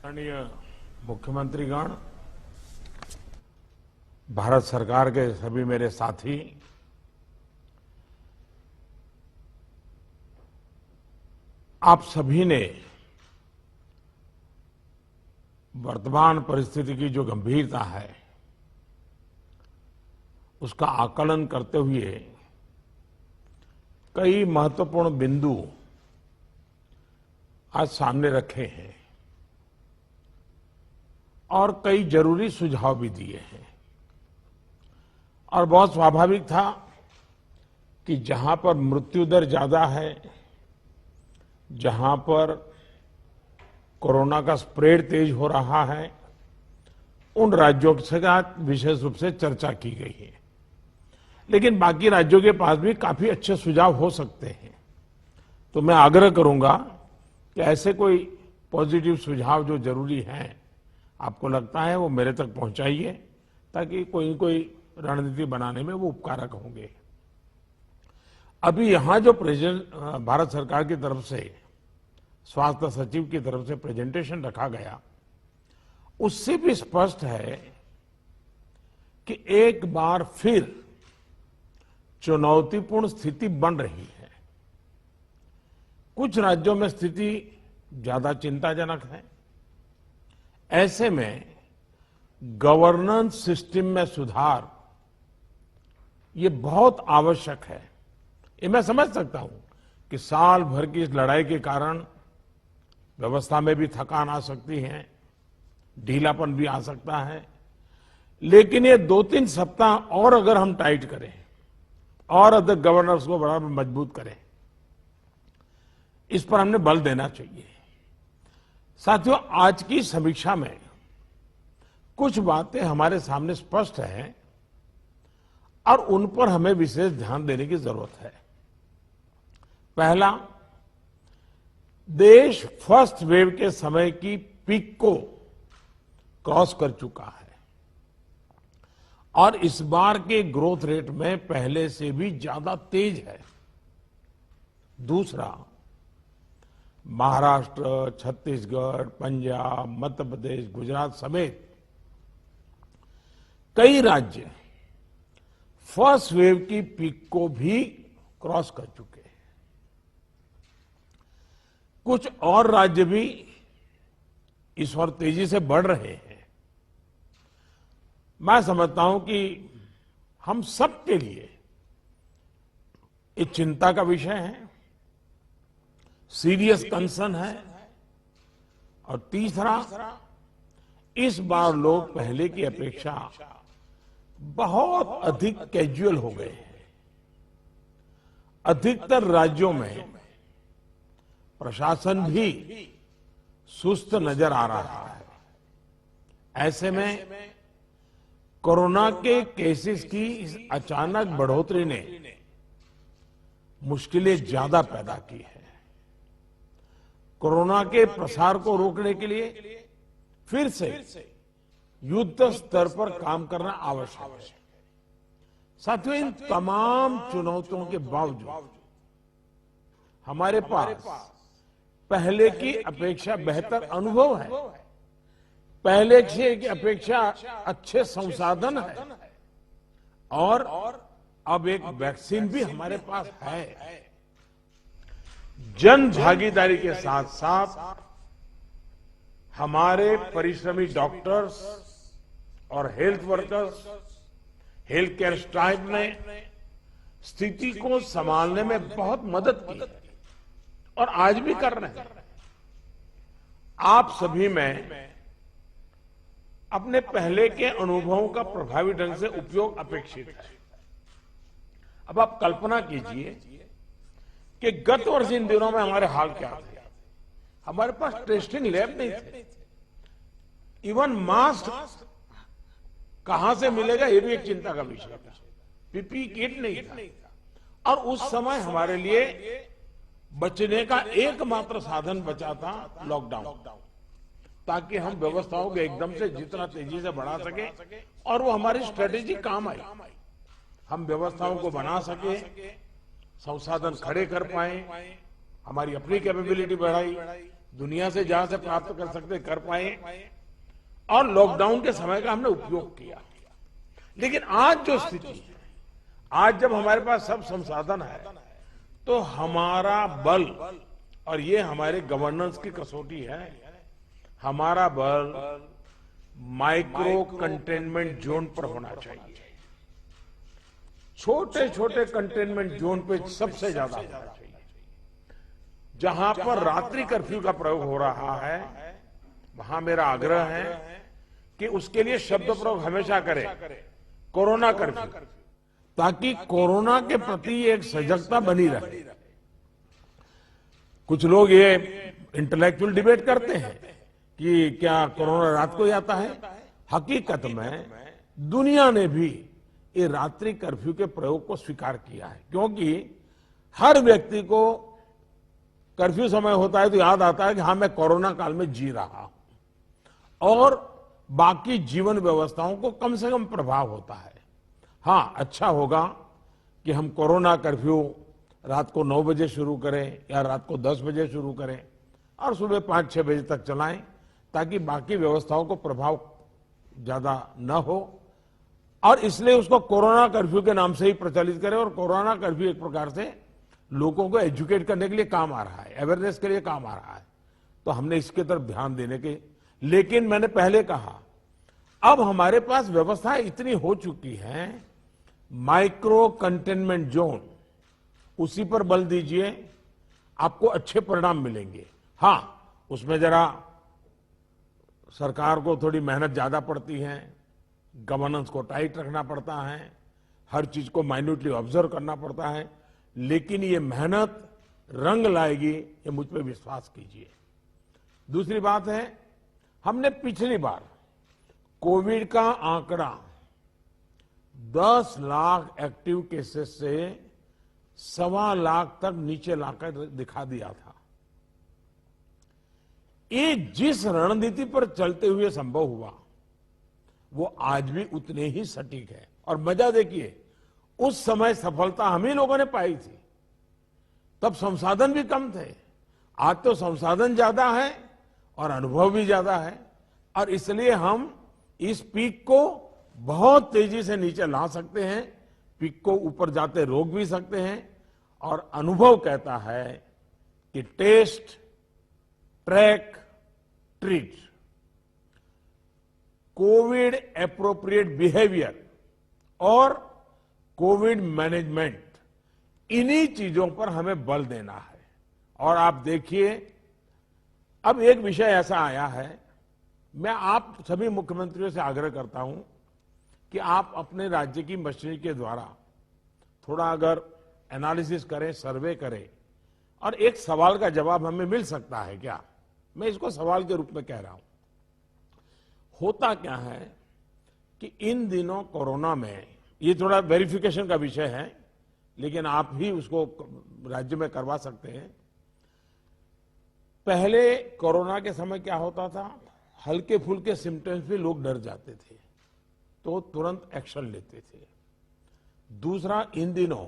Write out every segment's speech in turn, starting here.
माननीय मुख्यमंत्रीगण, भारत सरकार के सभी मेरे साथी, आप सभी ने वर्तमान परिस्थिति की जो गंभीरता है उसका आकलन करते हुए कई महत्वपूर्ण बिंदु आज सामने रखे हैं और कई जरूरी सुझाव भी दिए हैं। और बहुत स्वाभाविक था कि जहां पर मृत्यु दर ज्यादा है, जहां पर कोरोना का स्प्रेड तेज हो रहा है, उन राज्यों के साथ विशेष रूप से चर्चा की गई है। लेकिन बाकी राज्यों के पास भी काफी अच्छे सुझाव हो सकते हैं। तो मैं आग्रह करूंगा कि ऐसे कोई पॉजिटिव सुझाव जो जरूरी हैं, आपको लगता है, वो मेरे तक पहुंचाइए ताकि कोई रणनीति बनाने में वो उपकारक होंगे। अभी यहां जो भारत सरकार की तरफ से स्वास्थ्य सचिव की तरफ से प्रेजेंटेशन रखा गया, उससे भी स्पष्ट है कि एक बार फिर चुनौतीपूर्ण स्थिति बन रही है। कुछ राज्यों में स्थिति ज्यादा चिंताजनक है। ऐसे में गवर्नेंस सिस्टम में सुधार ये बहुत आवश्यक है। ये मैं समझ सकता हूं कि साल भर की इस लड़ाई के कारण व्यवस्था में भी थकान आ सकती है, ढीलापन भी आ सकता है। लेकिन ये 2-3 सप्ताह और अगर हम टाइट करें और अदर गवर्नर्स को बड़ा मजबूत करें, इस पर हमने बल देना चाहिए। साथियों, आज की समीक्षा में कुछ बातें हमारे सामने स्पष्ट हैं और उन पर हमें विशेष ध्यान देने की जरूरत है। पहला, देश फर्स्ट वेव के समय की पीक को क्रॉस कर चुका है और इस बार के ग्रोथ रेट में पहले से भी ज्यादा तेज है। दूसरा, महाराष्ट्र, छत्तीसगढ़, पंजाब, मध्य प्रदेश, गुजरात समेत कई राज्य फर्स्ट वेव की पीक को भी क्रॉस कर चुके हैं। कुछ और राज्य भी इस ओर तेजी से बढ़ रहे हैं। मैं समझता हूं कि हम सबके लिए ये चिंता का विषय है, सीरियस कंसर्न है। और तीसरा, इस बार लोग पहले की अपेक्षा बहुत अधिक कैजुअल हो गए हैं। अधिकतर राज्यों में प्रशासन भी सुस्त नजर आ रहा है। ऐसे में कोरोना के केसेस की इस अचानक बढ़ोतरी ने मुश्किलें ज्यादा पैदा की है। कोरोना के प्रसार को रोकने के लिए फिर से युद्ध स्तर पर काम करना आवश्यक है। साथियों, इन तमाम चुनौतियों के बावजूद हमारे पास पहले की अपेक्षा बेहतर अनुभव है, पहले की अपेक्षा अच्छे संसाधन है और अब एक वैक्सीन भी हमारे पास है। जन भागीदारी के साथ साथ हमारे परिश्रमी डॉक्टर्स और health workers, health care staff ने स्थिति को संभालने में बहुत मदद की और आज भी कर रहे हैं। आप सभी में अपने पहले के अनुभवों का प्रभावी ढंग से उपयोग अपेक्षित है। अब आप कल्पना कीजिए कि गत वर्ष इन दिनों में हमारे हाल क्या थे। हमारे पास टेस्टिंग लैब नहीं थे, इवन मास्क कहां से मिलेगा ये भी एक चिंता का विषय था, पीपी किट नहीं था। और उस समय हमारे लिए बचने का एकमात्र साधन बचा था लॉकडाउन, ताकि हम व्यवस्थाओं को एकदम से जितना तेजी से बढ़ा सके और वो हमारी स्ट्रेटेजी काम आई। हम व्यवस्थाओं को बना सके, संसाधन खड़े कर पाए, हमारी अपनी कैपेबिलिटी बढ़ाई, दुनिया से जहां से प्राप्त कर सकते कर पाए और लॉकडाउन के समय का हमने उपयोग किया। लेकिन आज जो स्थिति है, आज जब हमारे पास सब संसाधन है, तो हमारा बल, और ये हमारे गवर्नेंस की कसौटी है, हमारा बल माइक्रो कंटेनमेंट जोन पर होना चाहिए। छोटे छोटे कंटेनमेंट जोन पे सबसे ज्यादा होना चाहिए। जहां पर रात्रि कर्फ्यू का प्रयोग हो रहा है, वहां मेरा आग्रह है कि उसके लिए शब्द प्रयोग हमेशा करें, कोरोना कर्फ्यू, ताकि कोरोना के प्रति एक सजगता बनी रहे। कुछ लोग ये इंटेलेक्चुअल डिबेट करते हैं कि क्या कोरोना रात को ही आता है। हकीकत में दुनिया ने भी ये रात्रि कर्फ्यू के प्रयोग को स्वीकार किया है, क्योंकि हर व्यक्ति को कर्फ्यू समय होता है तो याद आता है कि हाँ, मैं कोरोना काल में जी रहा हूं, और बाकी जीवन व्यवस्थाओं को कम से कम प्रभाव होता है। हाँ, अच्छा होगा कि हम कोरोना कर्फ्यू रात को 9 बजे शुरू करें या रात को 10 बजे शुरू करें और सुबह 5-6 बजे तक चलाएं, ताकि बाकी व्यवस्थाओं को प्रभाव ज्यादा न हो। और इसलिए उसको कोरोना कर्फ्यू के नाम से ही प्रचलित करें। और कोरोना कर्फ्यू एक प्रकार से लोगों को एजुकेट करने के लिए काम आ रहा है, अवेयरनेस के लिए काम आ रहा है, तो हमने इसके तरफ ध्यान देने के। लेकिन मैंने पहले कहा, अब हमारे पास व्यवस्थाएं इतनी हो चुकी हैं, माइक्रो कंटेनमेंट जोन, उसी पर बल दीजिए, आपको अच्छे परिणाम मिलेंगे। हां, उसमें जरा सरकार को थोड़ी मेहनत ज्यादा पड़ती है, गवर्नेंस को टाइट रखना पड़ता है, हर चीज को माइन्यूटली ऑब्जर्व करना पड़ता है, लेकिन ये मेहनत रंग लाएगी, ये मुझ पर विश्वास कीजिए। दूसरी बात है, हमने पिछली बार कोविड का आंकड़ा 10 लाख एक्टिव केसेस से 1.25 लाख तक नीचे लाकर दिखा दिया था। ये जिस रणनीति पर चलते हुए संभव हुआ, वो आज भी उतने ही सटीक है। और मजा देखिए, उस समय सफलता हम ही लोगों ने पाई थी, तब संसाधन भी कम थे। आज तो संसाधन ज्यादा है और अनुभव भी ज्यादा है, और इसलिए हम इस पीक को बहुत तेजी से नीचे ला सकते हैं, पीक को ऊपर जाते रोक भी सकते हैं। और अनुभव कहता है कि test, track, treat, Covid appropriate behaviour और कोविड मैनेजमेंट, इन्हीं चीजों पर हमें बल देना है। और आप देखिए, अब एक विषय ऐसा आया है, मैं आप सभी मुख्यमंत्रियों से आग्रह करता हूं कि आप अपने राज्य की मशीनरी के द्वारा थोड़ा अगर एनालिसिस करें, सर्वे करें, और एक सवाल का जवाब हमें मिल सकता है क्या, मैं इसको सवाल के रूप में कह रहा हूं। होता क्या है कि इन दिनों कोरोना में, ये थोड़ा वेरिफिकेशन का विषय है, लेकिन आप भी उसको राज्य में करवा सकते हैं। पहले कोरोना के समय क्या होता था, हल्के फुल्के सिम्टम्स भी लोग डर जाते थे, तो तुरंत एक्शन लेते थे। दूसरा, इन दिनों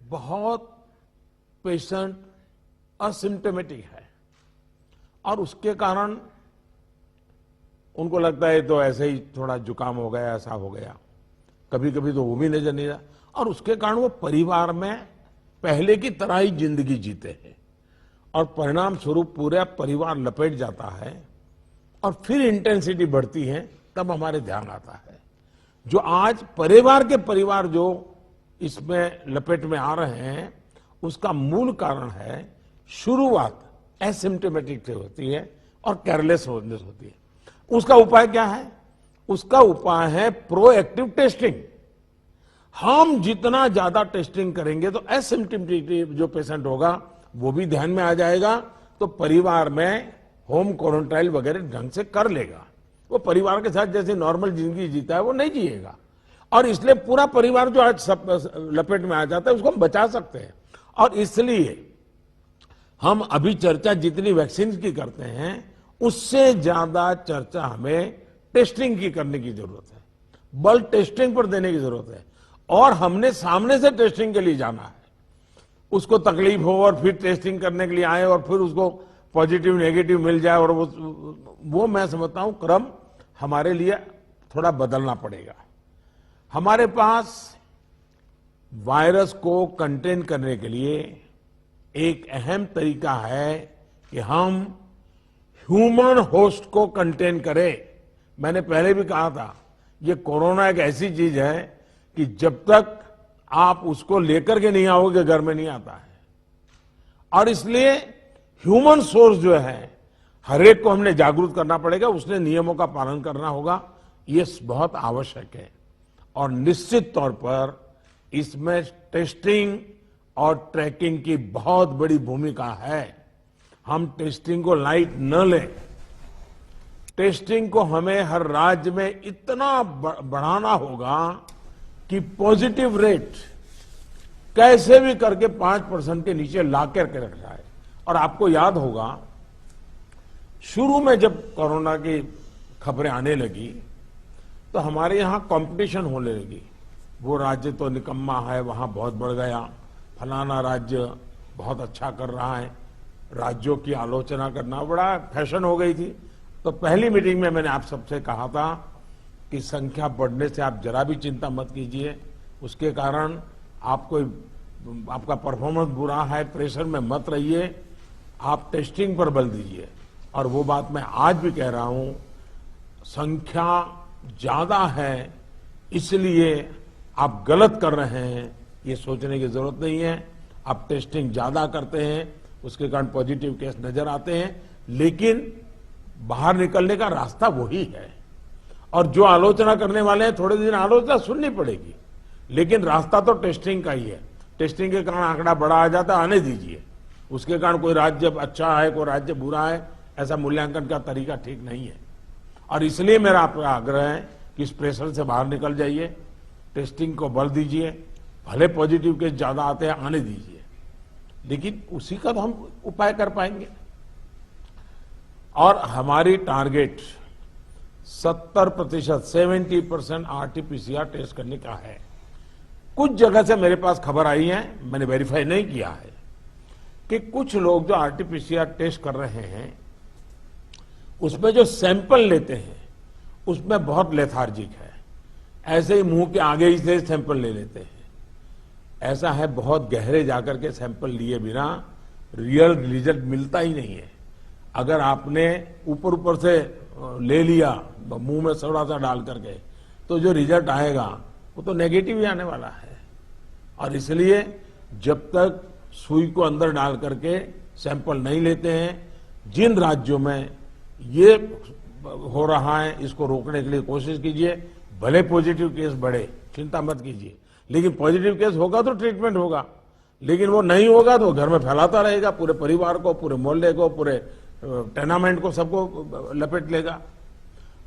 बहुत पेशेंट असिम्टोमेटिक है, और उसके कारण उनको लगता है तो ऐसे ही थोड़ा जुकाम हो गया, ऐसा हो गया, कभी कभी तो वो भी नजर नहीं रहा, और उसके कारण वो परिवार में पहले की तरह ही जिंदगी जीते हैं, और परिणाम स्वरूप पूरा परिवार लपेट जाता है, और फिर इंटेंसिटी बढ़ती है, तब हमारे ध्यान आता है। जो आज परिवार जो इसमें लपेट में आ रहे हैं, उसका मूल कारण है शुरुआत एसिम्टोमेटिक से होती है और केयरलेस होती है। उसका उपाय क्या है? उसका उपाय है प्रोएक्टिव टेस्टिंग। हम जितना ज्यादा टेस्टिंग करेंगे तो एसिम्टोमेटिक जो पेशेंट होगा वो भी ध्यान में आ जाएगा, तो परिवार में होम क्वारंटाइन वगैरह ढंग से कर लेगा। वो परिवार के साथ जैसे नॉर्मल जिंदगी जीता है वो नहीं जिएगा, और इसलिए पूरा परिवार जो आज सब लपेट में आ जाता है उसको हम बचा सकते हैं। और इसलिए हम अभी चर्चा जितनी वैक्सीन की करते हैं उससे ज्यादा चर्चा हमें टेस्टिंग की करने की जरूरत है, बल टेस्टिंग पर देने की जरूरत है। और हमने सामने से टेस्टिंग के लिए जाना है, उसको तकलीफ हो और फिर टेस्टिंग करने के लिए आए और फिर उसको पॉजिटिव नेगेटिव मिल जाए और वो मैं समझता हूं क्रम हमारे लिए थोड़ा बदलना पड़ेगा। हमारे पास वायरस को कंटेन करने के लिए एक अहम तरीका है कि हम ह्यूमन होस्ट को कंटेन करें। मैंने पहले भी कहा था, ये कोरोना एक ऐसी चीज है कि जब तक आप उसको लेकर के नहीं आओगे घर में नहीं आता है। और इसलिए ह्यूमन सोर्स जो है हर एक को हमने जागरूक करना पड़ेगा, उसने नियमों का पालन करना होगा, ये बहुत आवश्यक है। और निश्चित तौर पर इसमें टेस्टिंग और ट्रैकिंग की बहुत बड़ी भूमिका है। हम टेस्टिंग को लाइट न लें। टेस्टिंग को हमें हर राज्य में इतना बढ़ाना होगा कि पॉजिटिव रेट कैसे भी करके 5% के नीचे ला करके रख जाए। और आपको याद होगा, शुरू में जब कोरोना की खबरें आने लगी तो हमारे यहां कंपटीशन होने लगी। वो राज्य तो निकम्मा है, वहां बहुत बढ़ गया, फलाना राज्य बहुत अच्छा कर रहा है, राज्यों की आलोचना करना बड़ा फैशन हो गई थी। तो पहली मीटिंग में मैंने आप सबसे कहा था कि संख्या बढ़ने से आप जरा भी चिंता मत कीजिए, उसके कारण आपका परफॉर्मेंस बुरा है, प्रेशर में मत रहिए, आप टेस्टिंग पर बल दीजिए। और वो बात मैं आज भी कह रहा हूं, संख्या ज्यादा है इसलिए आप गलत कर रहे हैं, ये सोचने की जरूरत नहीं है। आप टेस्टिंग ज्यादा करते हैं, उसके कारण पॉजिटिव केस नजर आते हैं, लेकिन बाहर निकलने का रास्ता वही है। और जो आलोचना करने वाले हैं, थोड़े दिन आलोचना सुननी पड़ेगी, लेकिन रास्ता तो टेस्टिंग का ही है। टेस्टिंग के कारण आंकड़ा बड़ा आ जाता है, आने दीजिए। उसके कारण कोई राज्य अच्छा है, कोई राज्य बुरा है, ऐसा मूल्यांकन का तरीका ठीक नहीं है। और इसलिए मेरा आपका आग्रह है कि इस प्रेशर से बाहर निकल जाइए, टेस्टिंग को बल दीजिए। भले पॉजिटिव केस ज्यादा आते हैं, आने दीजिए, लेकिन उसी का तो हम उपाय कर पाएंगे। और हमारी टारगेट 70%, 70% आरटीपीसीआर टेस्ट करने का है। कुछ जगह से मेरे पास खबर आई है, मैंने वेरीफाई नहीं किया है, कि कुछ लोग जो आरटीपीसीआर टेस्ट कर रहे हैं उसमें जो सैंपल लेते हैं उसमें बहुत लेथार्जिक है, ऐसे ही मुंह के आगे ही से सैंपल ले लेते हैं। ऐसा है, बहुत गहरे जाकर के सैंपल लिए बिना रियल रिजल्ट मिलता ही नहीं है। अगर आपने ऊपर ऊपर से ले लिया मुंह में थोड़ा सा डाल करके, तो जो रिजल्ट आएगा वो तो नेगेटिव ही आने वाला है। और इसलिए जब तक सुई को अंदर डाल करके सैंपल नहीं लेते हैं, जिन राज्यों में ये हो रहा है इसको रोकने के लिए कोशिश कीजिए। भले पॉजिटिव केस बढ़े, चिंता मत कीजिए, लेकिन पॉजिटिव केस होगा तो ट्रीटमेंट होगा, लेकिन वो नहीं होगा तो घर में फैलाता रहेगा, पूरे परिवार को, पूरे मोहल्ले को, पूरे टेनामेंट को, सबको लपेट लेगा।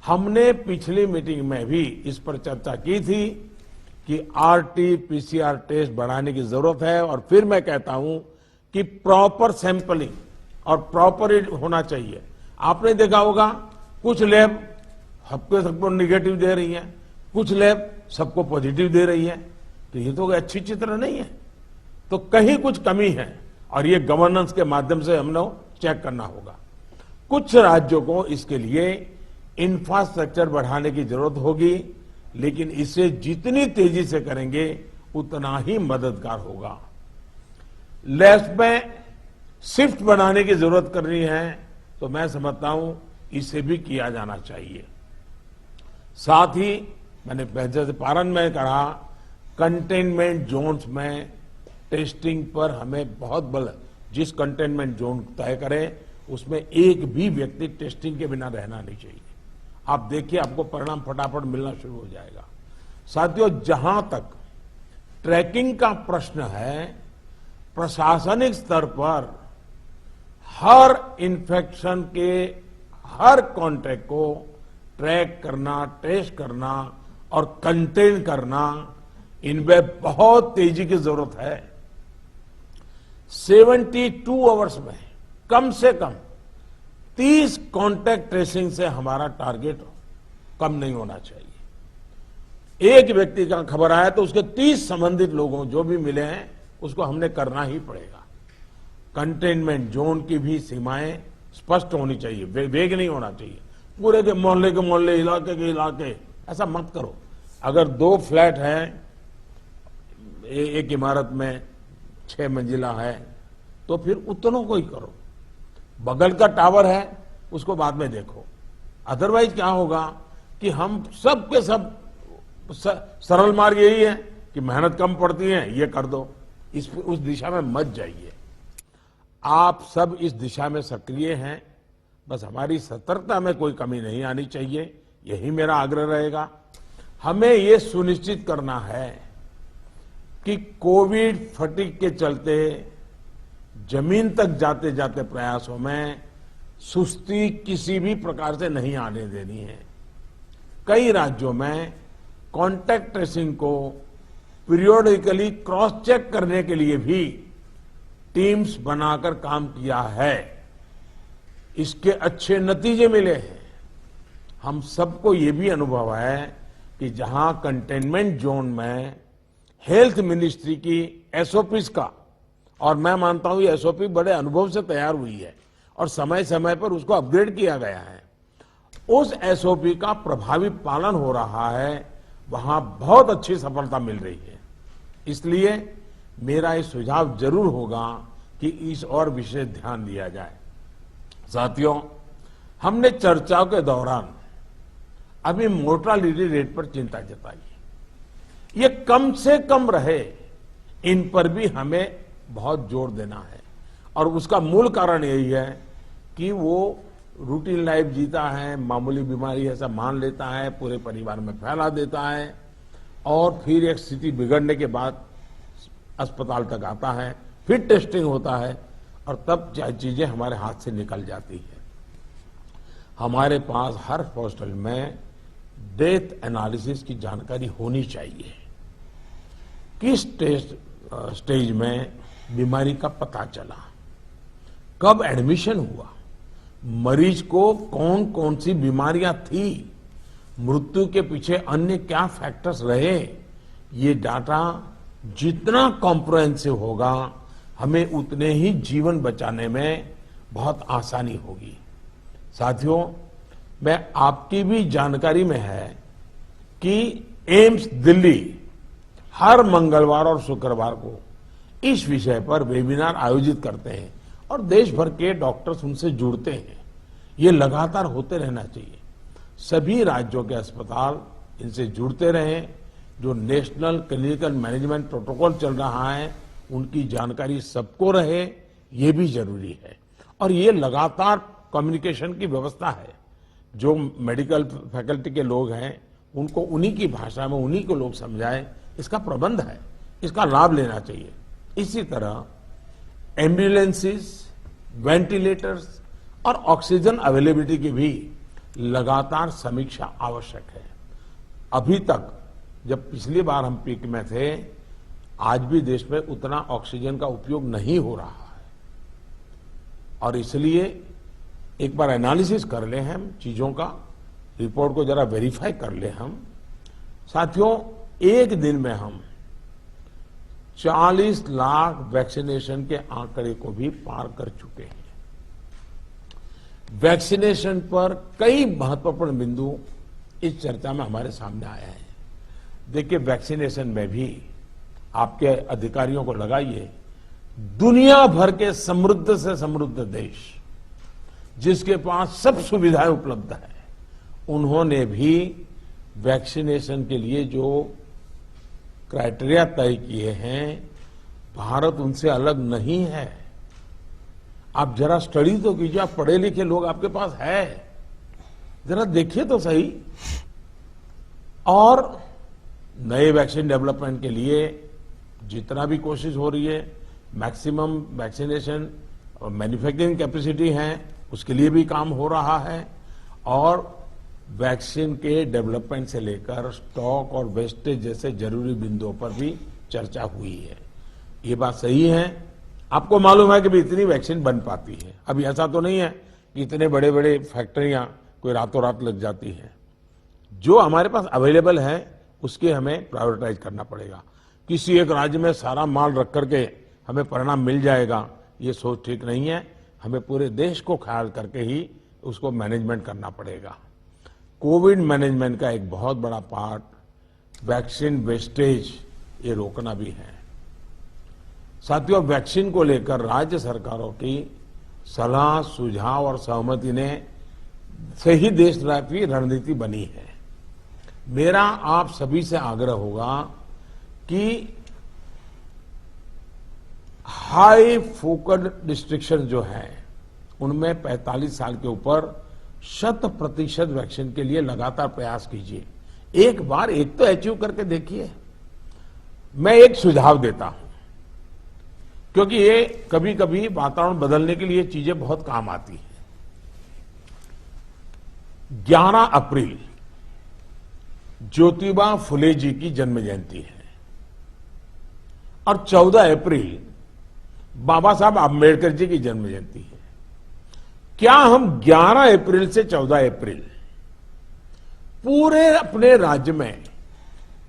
हमने पिछली मीटिंग में भी इस पर चर्चा की थी कि आरटीपीसीआर टेस्ट बढ़ाने की जरूरत है। और फिर मैं कहता हूं कि प्रॉपर सैंपलिंग और प्रॉपर होना चाहिए। आपने देखा होगा, कुछ लैब सबको निगेटिव दे रही है, कुछ लैब सबको पॉजिटिव दे रही है, तो ये तो अच्छी चित्र नहीं है, तो कहीं कुछ कमी है। और ये गवर्नेंस के माध्यम से हमने चेक करना होगा। कुछ राज्यों को इसके लिए इंफ्रास्ट्रक्चर बढ़ाने की जरूरत होगी, लेकिन इसे जितनी तेजी से करेंगे उतना ही मददगार होगा। लैब्स में शिफ्ट बनाने की जरूरत करनी है, तो मैं समझता हूं इसे भी किया जाना चाहिए। साथ ही मैंने जैसे पारण में कहा, कंटेनमेंट जोन्स में टेस्टिंग पर हमें बहुत बल, जिस कंटेनमेंट जोन तय करें उसमें एक भी व्यक्ति टेस्टिंग के बिना रहना नहीं चाहिए। आप देखिए, आपको परिणाम फटाफट मिलना शुरू हो जाएगा। साथियों, जहां तक ट्रैकिंग का प्रश्न है, प्रशासनिक स्तर पर हर इन्फेक्शन के हर कॉन्टैक्ट को ट्रैक करना, टेस्ट करना और कंटेन करना, इनमें बहुत तेजी की जरूरत है। 72 आवर्स में कम से कम 30 कॉन्टैक्ट ट्रेसिंग से हमारा टारगेट कम नहीं होना चाहिए। एक व्यक्ति का खबर आया तो उसके 30 संबंधित लोगों जो भी मिले हैं उसको हमने करना ही पड़ेगा। कंटेनमेंट जोन की भी सीमाएं स्पष्ट होनी चाहिए, वेग नहीं होना चाहिए। पूरे के मोहल्ले, इलाके के इलाके, ऐसा मत करो। अगर 2 फ्लैट हैं एक इमारत में, 6 मंजिला है, तो फिर उतनों को ही करो। बगल का टावर है उसको बाद में देखो। अदरवाइज क्या होगा कि हम सब के सब सरल मार्ग यही है कि मेहनत कम पड़ती है, ये कर दो, उस दिशा में मत जाइए। आप सब इस दिशा में सक्रिय हैं, बस हमारी सतर्कता में कोई कमी नहीं आनी चाहिए, यही मेरा आग्रह रहेगा। हमें ये सुनिश्चित करना है कि कोविड फटीग के चलते जमीन तक जाते जाते प्रयासों में सुस्ती किसी भी प्रकार से नहीं आने देनी है। कई राज्यों में कॉन्टैक्ट ट्रेसिंग को पीरियोडिकली क्रॉस चेक करने के लिए भी टीम्स बनाकर काम किया है। इसके अच्छे नतीजे मिले हैं। हम सबको ये भी अनुभव है कि जहां कंटेनमेंट जोन में हेल्थ मिनिस्ट्री की एसओपीज का, और मैं मानता हूं ये एसओपी बड़े अनुभव से तैयार हुई है और समय समय पर उसको अपग्रेड किया गया है, उस एसओपी का प्रभावी पालन हो रहा है, वहां बहुत अच्छी सफलता मिल रही है। इसलिए मेरा ये सुझाव जरूर होगा कि इस और विशेष ध्यान दिया जाए। साथियों, हमने चर्चाओं के दौरान अभी मोर्टालिटी रेट पर चिंता जताई। ये कम से कम रहे, इन पर भी हमें बहुत जोर देना है। और उसका मूल कारण यही है कि वो रूटीन लाइफ जीता है, मामूली बीमारी ऐसा मान लेता है, पूरे परिवार में फैला देता है और फिर एक स्थिति बिगड़ने के बाद अस्पताल तक आता है, फिर टेस्टिंग होता है और तब चीजें हमारे हाथ से निकल जाती है। हमारे पास हर हॉस्पिटल में डेथ एनालिसिस की जानकारी होनी चाहिए। किस स्टेज में बीमारी का पता चला, कब एडमिशन हुआ, मरीज को कौन कौन सी बीमारियां थी, मृत्यु के पीछे अन्य क्या फैक्टर्स रहे, ये डाटा जितना कॉम्प्रिहेंसिव होगा, हमें उतने ही जीवन बचाने में बहुत आसानी होगी। साथियों, मैं आपकी भी जानकारी में है कि एम्स दिल्ली हर मंगलवार और शुक्रवार को इस विषय पर वेबिनार आयोजित करते हैं और देश भर के डॉक्टर्स उनसे जुड़ते हैं। ये लगातार होते रहना चाहिए। सभी राज्यों के अस्पताल इनसे जुड़ते रहें। जो नेशनल क्लिनिकल मैनेजमेंट प्रोटोकॉल चल रहा है, उनकी जानकारी सबको रहे, ये भी जरूरी है। और ये लगातार कम्युनिकेशन की व्यवस्था है। जो मेडिकल फैकल्टी के लोग हैं, उनको उन्हीं की भाषा में उन्हीं को लोग समझाएं, इसका प्रबंध है, इसका लाभ लेना चाहिए। इसी तरह एम्बुलेंसेस, वेंटिलेटर्स और ऑक्सीजन अवेलेबिलिटी की भी लगातार समीक्षा आवश्यक है। अभी तक जब पिछली बार हम पीक में थे, आज भी देश में उतना ऑक्सीजन का उपयोग नहीं हो रहा है और इसलिए एक बार एनालिसिस कर ले हम चीजों का, रिपोर्ट को जरा वेरीफाई कर ले हम। साथियों, एक दिन में हम 40 लाख वैक्सीनेशन के आंकड़े को भी पार कर चुके हैं। वैक्सीनेशन पर कई महत्वपूर्ण बिंदु इस चर्चा में हमारे सामने आया है। देखिए, वैक्सीनेशन में भी आपके अधिकारियों को लगाइए, दुनिया भर के समृद्ध से समृद्ध देश जिसके पास सब सुविधाएं उपलब्ध है, उन्होंने भी वैक्सीनेशन के लिए जो क्राइटेरिया तय किए हैं, भारत उनसे अलग नहीं है। आप जरा स्टडी तो कीजिए, आप पढ़े लिखे लोग आपके पास है, जरा देखिए तो सही। और नए वैक्सीन डेवलपमेंट के लिए जितना भी कोशिश हो रही है, मैक्सिमम वैक्सीनेशन और मैन्युफैक्चरिंग कैपेसिटी है, उसके लिए भी काम हो रहा है। और वैक्सीन के डेवलपमेंट से लेकर स्टॉक और वेस्टेज जैसे जरूरी बिंदुओं पर भी चर्चा हुई है। ये बात सही है। आपको मालूम है कि भी इतनी वैक्सीन बन पाती है। अभी ऐसा तो नहीं है कि इतने बड़े बड़े फैक्ट्रियां कोई रातों रात लग जाती हैं। जो हमारे पास अवेलेबल है उसके हमें प्रायोरिटाइज करना पड़ेगा। किसी एक राज्य में सारा माल रख करके हमें परिणाम मिल जाएगा, ये सोच ठीक नहीं है। हमें पूरे देश को ख्याल करके ही उसको मैनेजमेंट करना पड़ेगा। कोविड मैनेजमेंट का एक बहुत बड़ा पार्ट वैक्सीन वेस्टेज ये रोकना भी है। साथियों, वैक्सीन को लेकर राज्य सरकारों की सलाह, सुझाव और सहमति ने से ही देशव्यापी रणनीति बनी है। मेरा आप सभी से आग्रह होगा कि हाई फोकस्ड डिस्ट्रिक्शन जो है उनमें 45 साल के ऊपर 100% वैक्सीन के लिए लगातार प्रयास कीजिए। एक बार एक तो अचीव करके देखिए। मैं एक सुझाव देता हूं, क्योंकि ये कभी कभी वातावरण बदलने के लिए चीजें बहुत काम आती हैं। 11 अप्रैल ज्योतिबा फुले जी की जन्म जयंती है और 14 अप्रैल बाबा साहब आम्बेडकर जी की जन्म जयंती है। क्या हम 11 अप्रैल से 14 अप्रैल पूरे अपने राज्य में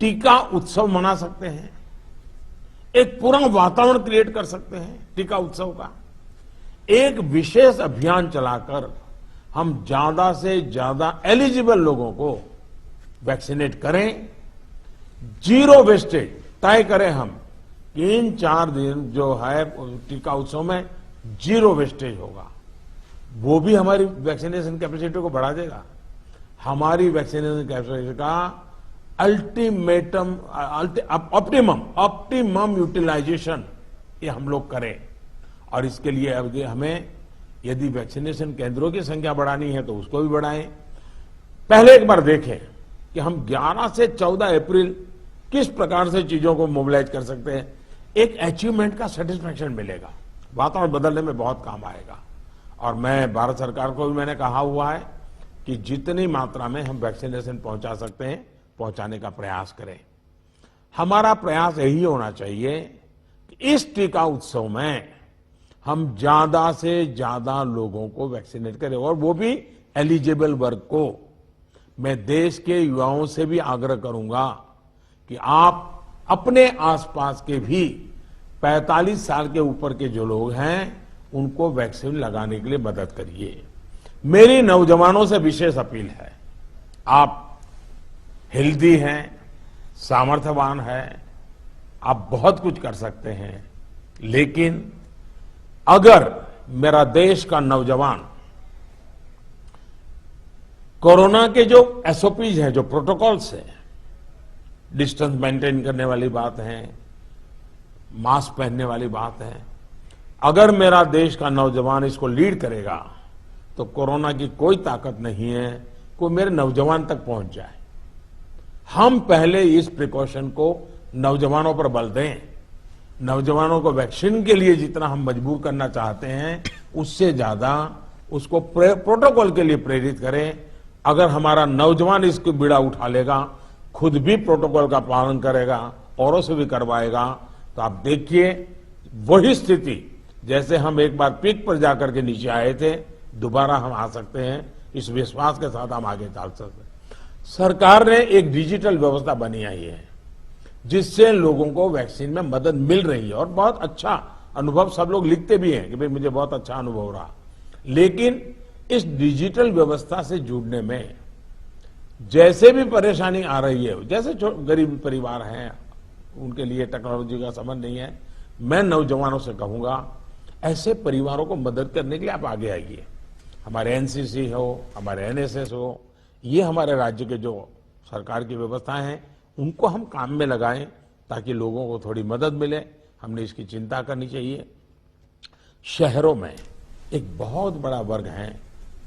टीका उत्सव मना सकते हैं? एक पूरा वातावरण क्रिएट कर सकते हैं टीका उत्सव का। एक विशेष अभियान चलाकर हम ज्यादा से ज्यादा एलिजिबल लोगों को वैक्सीनेट करें। जीरो वेस्टेज तय करें हम कि इन 4 दिन जो है टीका उत्सव में जीरो वेस्टेज होगा। वो भी हमारी वैक्सीनेशन कैपेसिटी को बढ़ा देगा। हमारी वैक्सीनेशन कैपेसिटी का ऑप्टिमम यूटिलाइजेशन ये हम लोग करें। और इसके लिए अब हमें यदि वैक्सीनेशन केंद्रों की संख्या बढ़ानी है तो उसको भी बढ़ाएं। पहले एक बार देखें कि हम 11 से 14 अप्रैल किस प्रकार से चीजों को मोबिलाइज कर सकते हैं। एक अचीवमेंट का सेटिस्फैक्शन मिलेगा, वातावरण बदलने में बहुत काम आएगा। और मैं भारत सरकार को भी मैंने कहा हुआ है कि जितनी मात्रा में हम वैक्सीनेशन पहुंचा सकते हैं पहुंचाने का प्रयास करें। हमारा प्रयास यही होना चाहिए कि इस टीका उत्सव में हम ज्यादा से ज्यादा लोगों को वैक्सीनेट करें, और वो भी एलिजिबल वर्ग को। मैं देश के युवाओं से भी आग्रह करूंगा कि आप अपने आसपास के भी 45 साल के ऊपर के जो लोग हैं उनको वैक्सीन लगाने के लिए मदद करिए। मेरी नौजवानों से विशेष अपील है, आप हेल्दी हैं, सामर्थ्यवान हैं, आप बहुत कुछ कर सकते हैं, लेकिन अगर मेरा देश का नौजवान कोरोना के जो एसओपीज हैं, जो प्रोटोकॉल्स हैं, डिस्टेंस मेंटेन करने वाली बात है, मास्क पहनने वाली बात है, अगर मेरा देश का नौजवान इसको लीड करेगा तो कोरोना की कोई ताकत नहीं है कोई मेरे नौजवान तक पहुंच जाए। हम पहले इस प्रिकॉशन को नौजवानों पर बल दें। नौजवानों को वैक्सीन के लिए जितना हम मजबूर करना चाहते हैं उससे ज्यादा उसको प्रोटोकॉल के लिए प्रेरित करें। अगर हमारा नौजवान इसको बीड़ा उठा लेगा, खुद भी प्रोटोकॉल का पालन करेगा, औरों से भी करवाएगा, तो आप देखिए वही स्थिति जैसे हम एक बार पीक पर जाकर के नीचे आए थे, दोबारा हम आ सकते हैं। इस विश्वास के साथ हम आगे चल सकते हैं। सरकार ने एक डिजिटल व्यवस्था बनी आई है जिससे लोगों को वैक्सीन में मदद मिल रही है, और बहुत अच्छा अनुभव सब लोग लिखते भी हैं कि भाई मुझे बहुत अच्छा अनुभव रहा। लेकिन इस डिजिटल व्यवस्था से जुड़ने में जैसे भी परेशानी आ रही है, जैसे गरीब परिवार हैं उनके लिए टेक्नोलॉजी का समझ नहीं है, मैं नौजवानों से कहूंगा ऐसे परिवारों को मदद करने के लिए आप आगे आइए। हमारे एनसीसी हो, हमारे एनएसएस हो, ये हमारे राज्य के जो सरकार की व्यवस्थाएं हैं उनको हम काम में लगाएं ताकि लोगों को थोड़ी मदद मिले। हमने इसकी चिंता करनी चाहिए। शहरों में एक बहुत बड़ा वर्ग है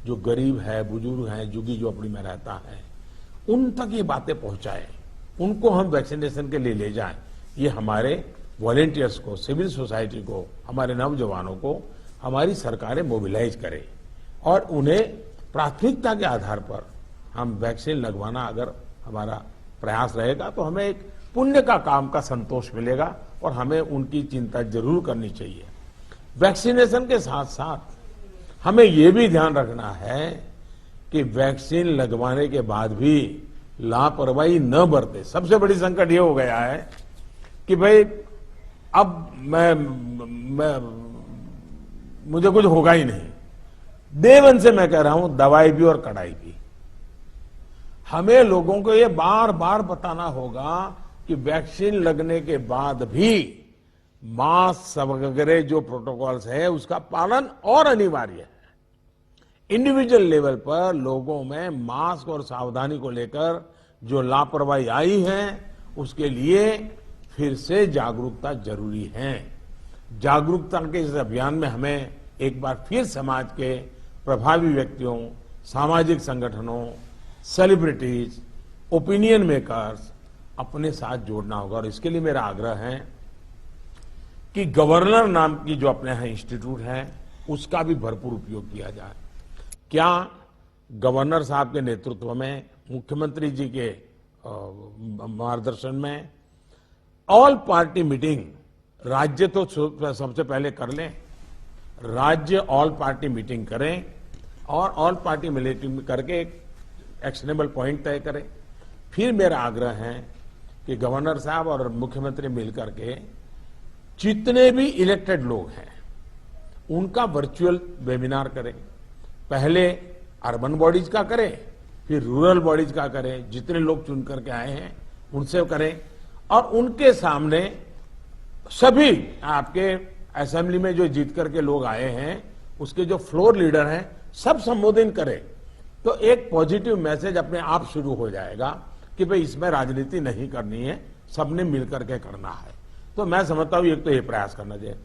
जो गरीब है, बुजुर्ग है, झुग्गी झोपड़ी में रहता है, उन तक ये बातें पहुंचाएं, उनको हम वैक्सीनेशन के लिए ले जाएं। ये हमारे वॉलेंटियर्स को, सिविल सोसाइटी को, हमारे नौजवानों को हमारी सरकारें मोबिलाइज करें और उन्हें प्राथमिकता के आधार पर हम वैक्सीन लगवाना अगर हमारा प्रयास रहेगा तो हमें एक पुण्य का काम का संतोष मिलेगा और हमें उनकी चिंता जरूर करनी चाहिए। वैक्सीनेशन के साथ साथ हमें ये भी ध्यान रखना है कि वैक्सीन लगवाने के बाद भी लापरवाही न बरते। सबसे बड़ी संकट ये हो गया है कि भाई अब मैं मुझे कुछ होगा ही नहीं। डे वन से मैं कह रहा हूं, दवाई भी और कड़ाई भी। हमें लोगों को ये बार बार बताना होगा कि वैक्सीन लगने के बाद भी मास्क वगैरह जो प्रोटोकॉल्स है उसका पालन और अनिवार्य है। इंडिविजुअल लेवल पर लोगों में मास्क और सावधानी को लेकर जो लापरवाही आई है उसके लिए फिर से जागरूकता जरूरी है। जागरूकता के इस अभियान में हमें एक बार फिर समाज के प्रभावी व्यक्तियों, सामाजिक संगठनों, सेलिब्रिटीज, ओपिनियन मेकर्स अपने साथ जोड़ना होगा। और इसके लिए मेरा आग्रह है कि गवर्नर नाम की जो अपने यहाँ इंस्टीट्यूट है उसका भी भरपूर उपयोग किया जाए। क्या गवर्नर साहब के नेतृत्व में, मुख्यमंत्री जी के मार्गदर्शन में ऑल पार्टी मीटिंग, राज्य तो सबसे पहले कर लें, राज्य ऑल पार्टी मीटिंग करें और ऑल पार्टी मीटिंग करके एक एक्शनेबल पॉइंट तय करें। फिर मेरा आग्रह है कि गवर्नर साहब और मुख्यमंत्री मिलकर के जितने भी इलेक्टेड लोग हैं उनका वर्चुअल वेबिनार करें। पहले अर्बन बॉडीज का करें, फिर रूरल बॉडीज का करें, जितने लोग चुन करके आए हैं उनसे करें और उनके सामने सभी आपके असेंबली में जो जीत करके लोग आए हैं उसके जो फ्लोर लीडर हैं सब संबोधित करें। तो एक पॉजिटिव मैसेज अपने आप शुरू हो जाएगा कि भाई इसमें राजनीति नहीं करनी है, सबने मिलकर के करना है। तो मैं समझता हूं एक तो ये प्रयास करना चाहिए।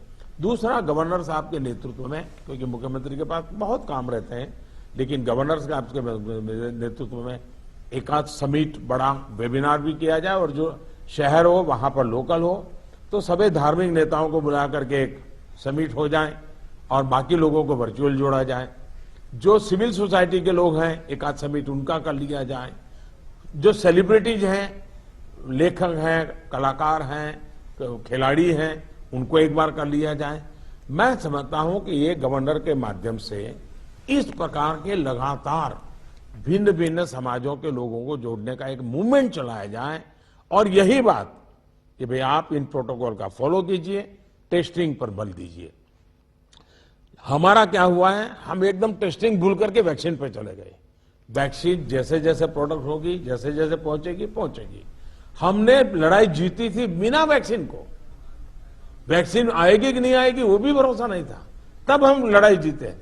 दूसरा, गवर्नर साहब के नेतृत्व में, क्योंकि मुख्यमंत्री के पास बहुत काम रहते हैं, लेकिन गवर्नर साहब के नेतृत्व में एक आध समिट, बड़ा वेबिनार भी किया जाए और जो शहर हो वहां पर लोकल हो तो सभी धार्मिक नेताओं को बुला करके एक समिट हो जाए और बाकी लोगों को वर्चुअल जोड़ा जाए। जो सिविल सोसाइटी के लोग हैं एक आध समिट उनका कर लिया जाए। जो सेलिब्रिटीज हैं, लेखक हैं, कलाकार हैं, खिलाड़ी हैं, उनको एक बार कर लिया जाए। मैं समझता हूं कि ये गवर्नर के माध्यम से इस प्रकार के लगातार भिन्न भिन्न समाजों के लोगों को जोड़ने का एक मूवमेंट चलाया जाए। और यही बात कि भाई आप इन प्रोटोकॉल का फॉलो कीजिए, टेस्टिंग पर बल दीजिए। हमारा क्या हुआ है, हम एकदम टेस्टिंग भूल करके वैक्सीन पे चले गए। वैक्सीन जैसे जैसे प्रोडक्ट होगी, जैसे जैसे पहुंचेगी। हमने लड़ाई जीती थी बिना वैक्सीन को। वैक्सीन आएगी कि नहीं आएगी वो भी भरोसा नहीं था, तब हम लड़ाई जीते हैं।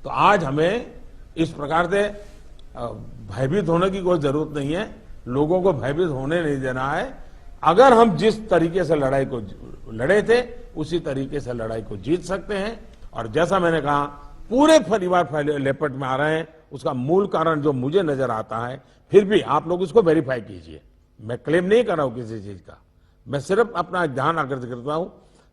तो आज हमें इस प्रकार से भयभीत होने की कोई जरूरत नहीं है, लोगों को भयभीत होने नहीं देना है। अगर हम जिस तरीके से लड़ाई को लड़े थे उसी तरीके से लड़ाई को जीत सकते हैं। और जैसा मैंने कहा, पूरे परिवार लेपट में आ रहे हैं, उसका मूल कारण जो मुझे नजर आता है, फिर भी आप लोग इसको वेरीफाई कीजिए। मैं क्लेम नहीं कर रहा हूं किसी चीज का, मैं सिर्फ अपना ध्यान आकर्षित करता हूं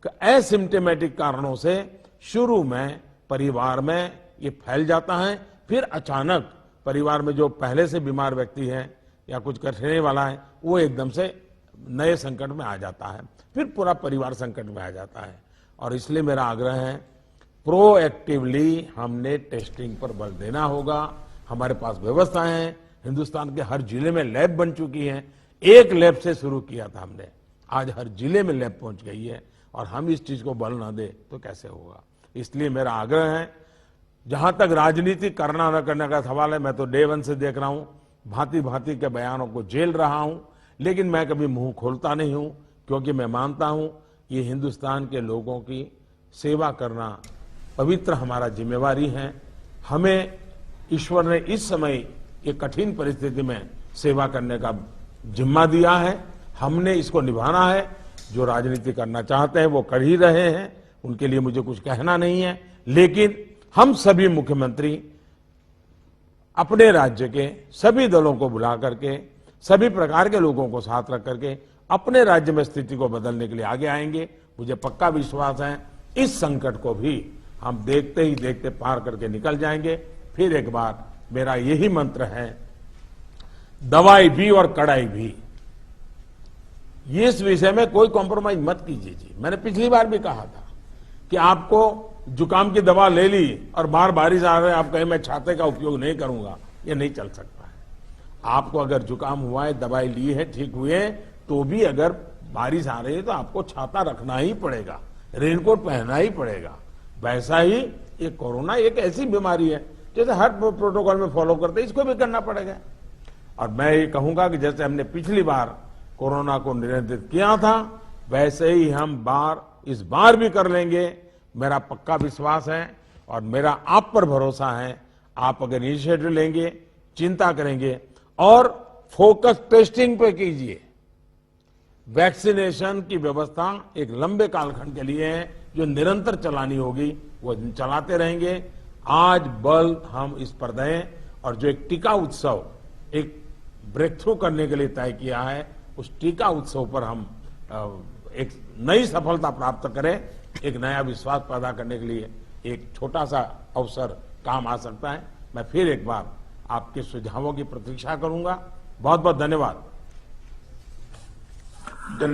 कि एसिम्प्टोमेटिक कारणों से शुरू में परिवार में ये फैल जाता है, फिर अचानक परिवार में जो पहले से बीमार व्यक्ति है या कुछ करने वाला है वो एकदम से नए संकट में आ जाता है, फिर पूरा परिवार संकट में आ जाता है। और इसलिए मेरा आग्रह है, प्रोएक्टिवली हमने टेस्टिंग पर बल देना होगा। हमारे पास व्यवस्था है, हिंदुस्तान के हर जिले में लैब बन चुकी है। एक लैब से शुरू किया था हमने, आज हर जिले में लैब पहुंच गई है। और हम इस चीज को बल ना दे तो कैसे होगा। इसलिए मेरा आग्रह है, जहां तक राजनीति करना न करने का सवाल है, मैं तो डे वन से देख रहा हूं, भांति भांति के बयानों को झेल रहा हूं, लेकिन मैं कभी मुंह खोलता नहीं हूं, क्योंकि मैं मानता हूं ये हिंदुस्तान के लोगों की सेवा करना पवित्र हमारा जिम्मेवारी है। हमें ईश्वर ने इस समय ये कठिन परिस्थिति में सेवा करने का जिम्मा दिया है, हमने इसको निभाना है। जो राजनीति करना चाहते हैं वो कर ही रहे हैं, उनके लिए मुझे कुछ कहना नहीं है। लेकिन हम सभी मुख्यमंत्री अपने राज्य के सभी दलों को बुला करके, सभी प्रकार के लोगों को साथ रख करके अपने राज्य में स्थिति को बदलने के लिए आगे आएंगे। मुझे पक्का विश्वास है इस संकट को भी हम देखते ही देखते पार करके निकल जाएंगे। फिर एक बार मेरा यही मंत्र है, दवाई भी और कड़ाई भी। ये इस विषय में कोई कॉम्प्रोमाइज मत कीजिए जी। मैंने पिछली बार भी कहा था कि आपको जुकाम की दवा ले ली और बाहर बारिश आ रही, आप कहें मैं छाते का उपयोग नहीं करूंगा, ये नहीं चल सकता है। आपको अगर जुकाम हुआ है, दवाई ली है, ठीक हुए, तो भी अगर बारिश आ रही है तो आपको छाता रखना ही पड़ेगा, रेनकोट पहनना ही पड़ेगा। वैसा ही ये कोरोना एक ऐसी बीमारी है जैसे हर प्रोटोकॉल में फॉलो करते हैं, इसको भी करना पड़ेगा। और मैं ये कहूंगा कि जैसे हमने पिछली बार कोरोना को नियंत्रित किया था, वैसे ही हम इस बार भी कर लेंगे, मेरा पक्का विश्वास है और मेरा आप पर भरोसा है। आप अगर इनिशिएटिव लेंगे, चिंता करेंगे और फोकस टेस्टिंग पे कीजिए। वैक्सीनेशन की व्यवस्था एक लंबे कालखंड के लिए है जो निरंतर चलानी होगी, वो चलाते रहेंगे। आज बल हम इस पर दें और जो एक टीका उत्सव एक ब्रेक थ्रू करने के लिए तय किया है, उस टीका उत्सव पर हम एक नई सफलता प्राप्त करें, एक नया विश्वास पैदा करने के लिए एक छोटा सा अवसर काम आ सकता है। मैं फिर एक बार आपके सुझावों की प्रतीक्षा करूंगा। बहुत बहुत धन्यवाद।